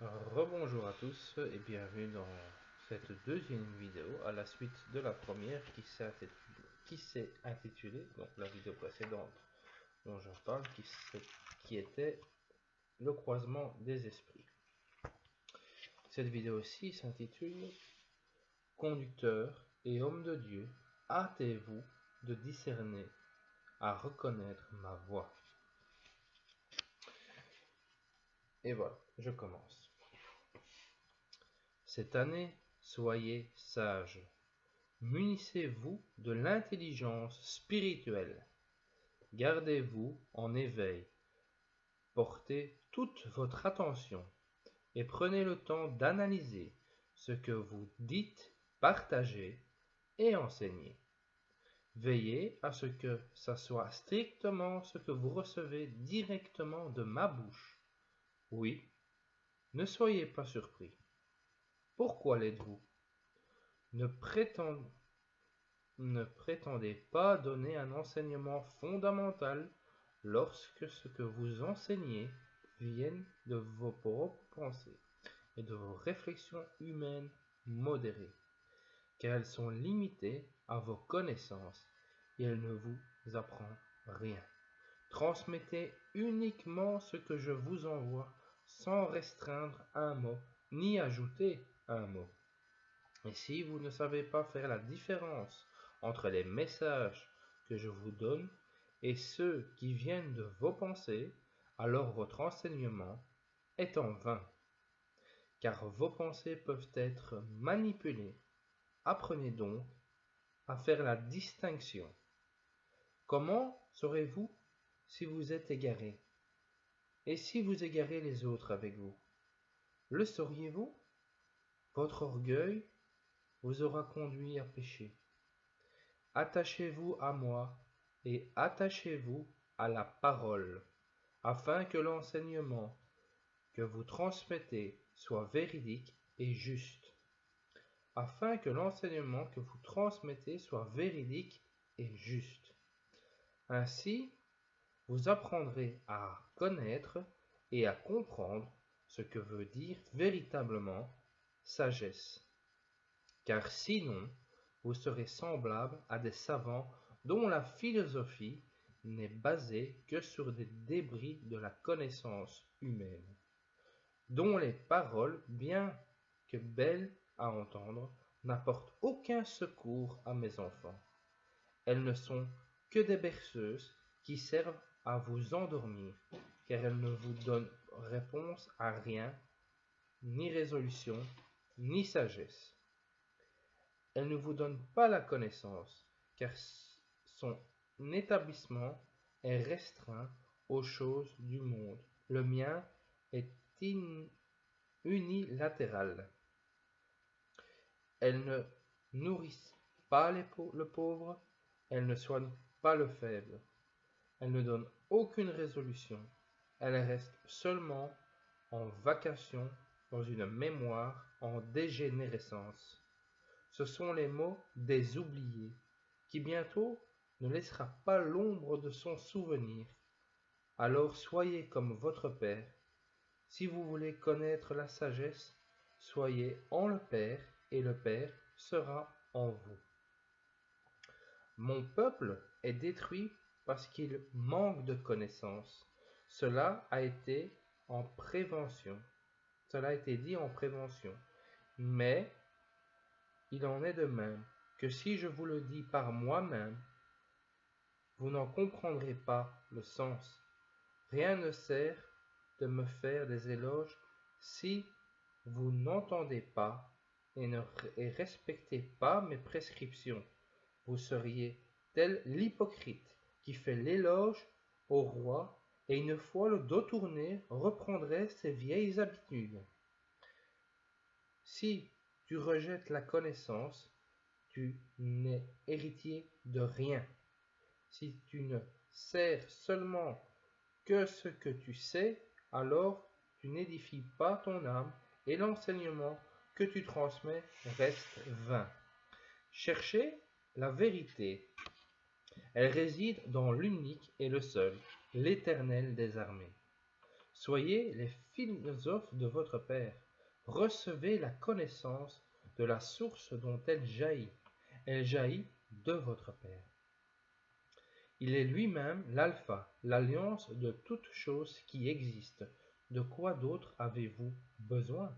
Rebonjour à tous et bienvenue dans cette deuxième vidéo à la suite de la première qui s'est intitulée, donc la vidéo précédente dont je parle, qui était le croisement des esprits. Cette vidéo-ci s'intitule Conducteurs et hommes de Dieu, hâtez-vous de discerner, à reconnaître ma voix. Et voilà, je commence. Cette année, soyez sages. Munissez-vous de l'intelligence spirituelle. Gardez-vous en éveil. Portez toute votre attention et prenez le temps d'analyser ce que vous dites, partagez et enseignez. Veillez à ce que ça soit strictement ce que vous recevez directement de ma bouche. Oui, ne soyez pas surpris. Pourquoi l'êtes-vous? Ne prétendez pas donner un enseignement fondamental lorsque ce que vous enseignez vienne de vos propres pensées et de vos réflexions humaines modérées, car elles sont limitées à vos connaissances et elles ne vous apprennent rien. Transmettez uniquement ce que je vous envoie sans restreindre un mot ni ajouter un mot. Et si vous ne savez pas faire la différence entre les messages que je vous donne et ceux qui viennent de vos pensées, alors votre enseignement est en vain, car vos pensées peuvent être manipulées. Apprenez donc à faire la distinction. Comment saurez-vous si vous êtes égaré? Et si vous égarez les autres avec vous? Le sauriez-vous? Votre orgueil vous aura conduit à pécher. Attachez-vous à moi et attachez-vous à la parole, afin que l'enseignement que vous transmettez soit véridique et juste. Afin que l'enseignement que vous transmettez soit véridique et juste. Ainsi, vous apprendrez à connaître et à comprendre ce que veut dire véritablement sagesse. Car sinon, vous serez semblable à des savants dont la philosophie n'est basée que sur des débris de la connaissance humaine, dont les paroles, bien que belles à entendre, n'apportent aucun secours à mes enfants. Elles ne sont que des berceuses qui servent à vous endormir, car elles ne vous donnent réponse à rien, ni résolution, ni sagesse. Elle ne vous donne pas la connaissance, car son établissement est restreint aux choses du monde. Le mien est unilatéral. Elle ne nourrit pas le pauvre, elle ne soigne pas le faible, elle ne donne aucune résolution, elle reste seulement en vacation dans une mémoire en dégénérescence. Ce sont les mots des oubliés, qui bientôt ne laissera pas l'ombre de son souvenir. Alors soyez comme votre Père. Si vous voulez connaître la sagesse, soyez en le Père, et le Père sera en vous. Mon peuple est détruit parce qu'il manque de connaissance. Cela a été en prévention. Cela a été dit en prévention. Mais il en est de même que si je vous le dis par moi-même, vous n'en comprendrez pas le sens. Rien ne sert de me faire des éloges si vous n'entendez pas et respectez pas mes prescriptions. Vous seriez tel l'hypocrite qui fait l'éloge au roi et une fois le dos tourné reprendrait ses vieilles habitudes. Si tu rejettes la connaissance, tu n'es héritier de rien. Si tu ne sers seulement que ce que tu sais, alors tu n'édifies pas ton âme et l'enseignement que tu transmets reste vain. Cherchez la vérité. Elle réside dans l'unique et le seul, l'Éternel des armées. Soyez les philosophes de votre Père. Recevez la connaissance de la source dont elle jaillit. Elle jaillit de votre Père. Il est lui-même l'alpha, l'alliance de toutes choses qui existent. De quoi d'autre avez-vous besoin?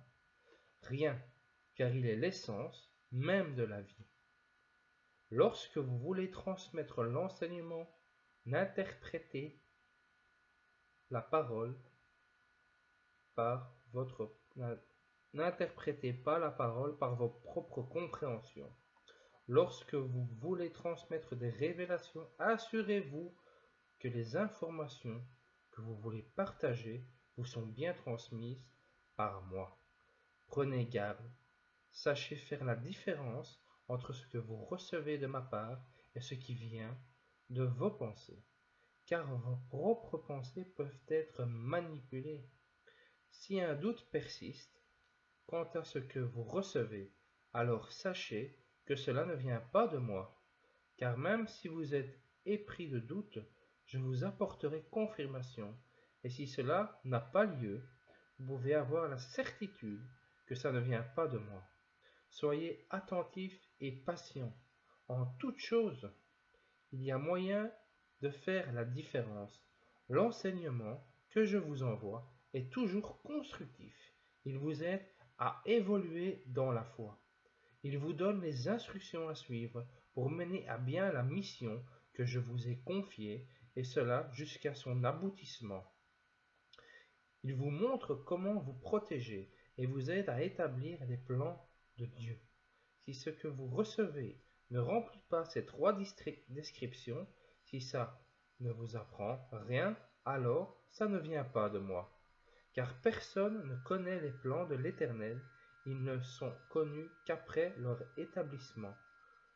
Rien, car il est l'essence même de la vie. Lorsque vous voulez transmettre l'enseignement, n'interprétez la parole par votre n'interprétez pas la parole par vos propres compréhensions. Lorsque vous voulez transmettre des révélations, assurez-vous que les informations que vous voulez partager vous sont bien transmises par moi. Prenez garde, sachez faire la différence entre ce que vous recevez de ma part et ce qui vient de vos pensées, car vos propres pensées peuvent être manipulées. Si un doute persiste quant à ce que vous recevez, alors sachez que cela ne vient pas de moi, car même si vous êtes épris de doute, je vous apporterai confirmation, et si cela n'a pas lieu, vous pouvez avoir la certitude que ça ne vient pas de moi. Soyez attentifs et patients. En toute chose, il y a moyen de faire la différence. L'enseignement que je vous envoie est toujours constructif. Il vous aide à évoluer dans la foi. Il vous donne les instructions à suivre pour mener à bien la mission que je vous ai confiée, et cela jusqu'à son aboutissement. Il vous montre comment vous protéger et vous aide à établir les plans de Dieu. Si ce que vous recevez ne remplit pas ces trois descriptions, si ça ne vous apprend rien, alors ça ne vient pas de moi. Car personne ne connaît les plans de l'Éternel, ils ne sont connus qu'après leur établissement.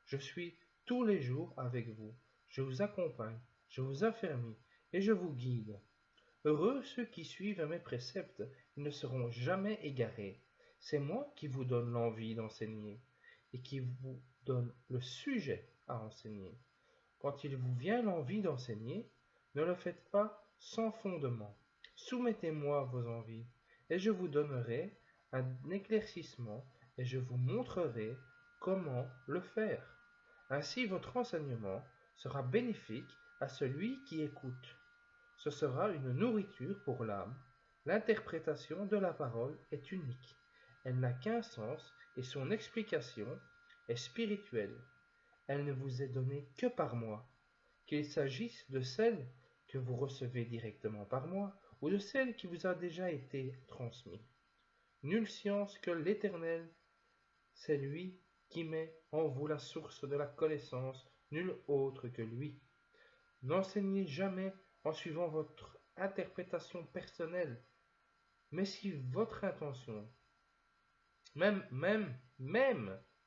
Je suis tous les jours avec vous, je vous accompagne, je vous affermis et je vous guide. Heureux ceux qui suivent mes préceptes, ils ne seront jamais égarés. C'est moi qui vous donne l'envie d'enseigner et qui vous donne le sujet à enseigner. Quand il vous vient l'envie d'enseigner, ne le faites pas sans fondement. Soumettez-moi vos envies, et je vous donnerai un éclaircissement, et je vous montrerai comment le faire. Ainsi votre enseignement sera bénéfique à celui qui écoute. Ce sera une nourriture pour l'âme. L'interprétation de la parole est unique. Elle n'a qu'un sens et son explication est spirituelle. Elle ne vous est donnée que par moi, qu'il s'agisse de celle que vous recevez directement par moi ou de celle qui vous a déjà été transmise. Nulle science que l'Éternel, c'est lui qui met en vous la source de la connaissance, nul autre que lui. N'enseignez jamais en suivant votre interprétation personnelle, mais si votre intention, même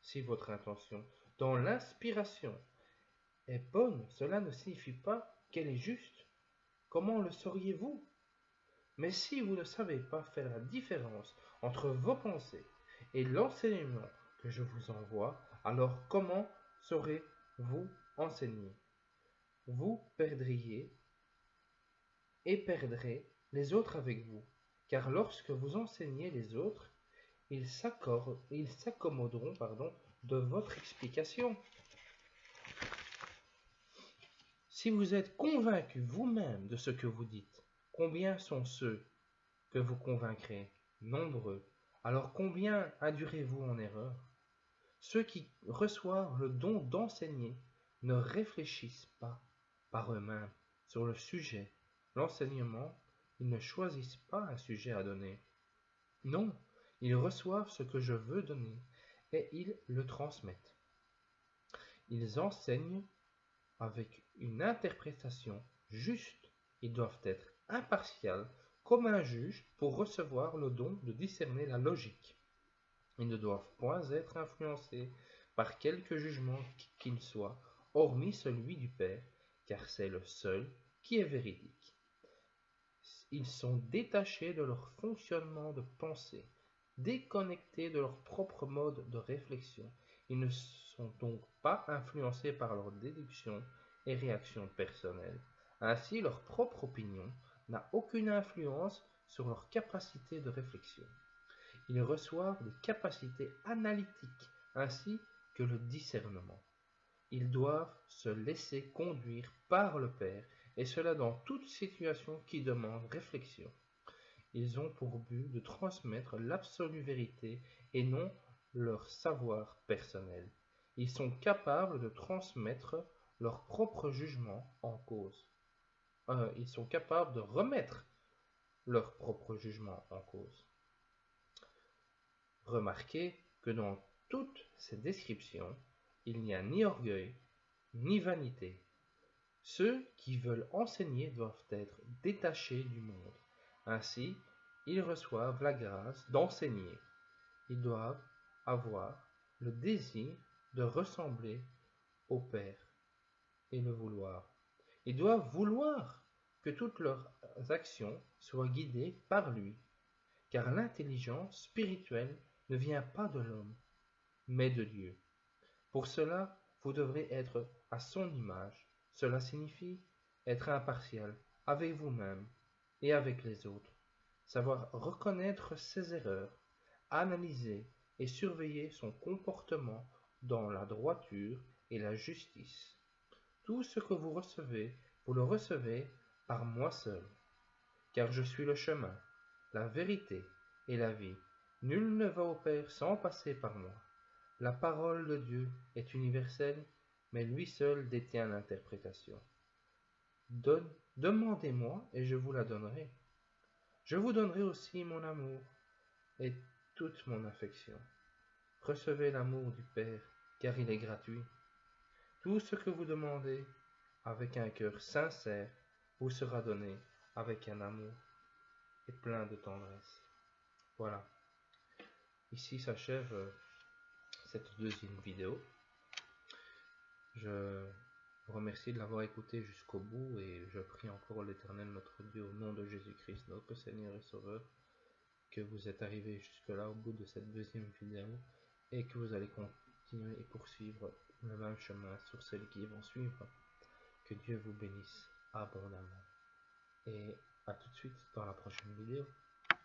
si votre intention, dans l'inspiration, est bonne, cela ne signifie pas qu'elle est juste. Comment le sauriez-vous? Mais si vous ne savez pas faire la différence entre vos pensées et l'enseignement que je vous envoie, alors comment saurez-vous enseigner? Vous perdriez et perdrez les autres avec vous, car lorsque vous enseignez les autres, ils s'accommoderont de votre explication. Si vous êtes convaincu vous-même de ce que vous dites, combien sont ceux que vous convaincrez? Nombreux. Alors combien indurez-vous en erreur? Ceux qui reçoivent le don d'enseigner ne réfléchissent pas par eux-mêmes sur le sujet. L'enseignement, ils ne choisissent pas un sujet à donner. Non, ils reçoivent ce que je veux donner et ils le transmettent. Ils enseignent avec une interprétation juste. Ils doivent être impartials comme un juge pour recevoir le don de discerner la logique. Ils ne doivent point être influencés par quelque jugement qu'il soit, hormis celui du Père, car c'est le seul qui est véridique. Ils sont détachés de leur fonctionnement de pensée, déconnectés de leur propre mode de réflexion. Ils ne sont donc pas influencés par leurs déductions et réactions personnelles. Ainsi, leur propre opinion n'a aucune influence sur leur capacité de réflexion. Ils reçoivent des capacités analytiques ainsi que le discernement. Ils doivent se laisser conduire par le Père, et cela dans toute situation qui demande réflexion. Ils ont pour but de transmettre l'absolue vérité et non leur savoir personnel. Ils sont capables de transmettre leur propre jugement en cause. Ils sont capables de remettre leur propre jugement en cause. Remarquez que dans toutes ces descriptions, il n'y a ni orgueil, ni vanité. Ceux qui veulent enseigner doivent être détachés du monde. Ainsi, ils reçoivent la grâce d'enseigner. Ils doivent avoir le désir de ressembler au Père et le vouloir. Ils doivent vouloir que toutes leurs actions soient guidées par lui, car l'intelligence spirituelle ne vient pas de l'homme, mais de Dieu. Pour cela, vous devrez être à son image. Cela signifie être impartial avec vous-même et avec les autres, savoir reconnaître ses erreurs, analyser et surveiller son comportement dans la droiture et la justice. Tout ce que vous recevez, vous le recevez par moi seul, car je suis le chemin, la vérité et la vie. Nul ne va au Père sans passer par moi. La parole de Dieu est universelle, mais lui seul détient l'interprétation. Demandez-moi et je vous la donnerai. Je vous donnerai aussi mon amour et toute mon affection. Recevez l'amour du Père, car il est gratuit. Tout ce que vous demandez avec un cœur sincère vous sera donné avec un amour et plein de tendresse. Voilà. Ici s'achève cette deuxième vidéo. Je vous remercie de l'avoir écouté jusqu'au bout et je prie encore l'Éternel notre Dieu au nom de Jésus-Christ, notre Seigneur et Sauveur, que vous êtes arrivés jusque-là au bout de cette deuxième vidéo et que vous allez continuer et poursuivre le même chemin sur celles qui vont suivre. Que Dieu vous bénisse abondamment. Et à tout de suite dans la prochaine vidéo.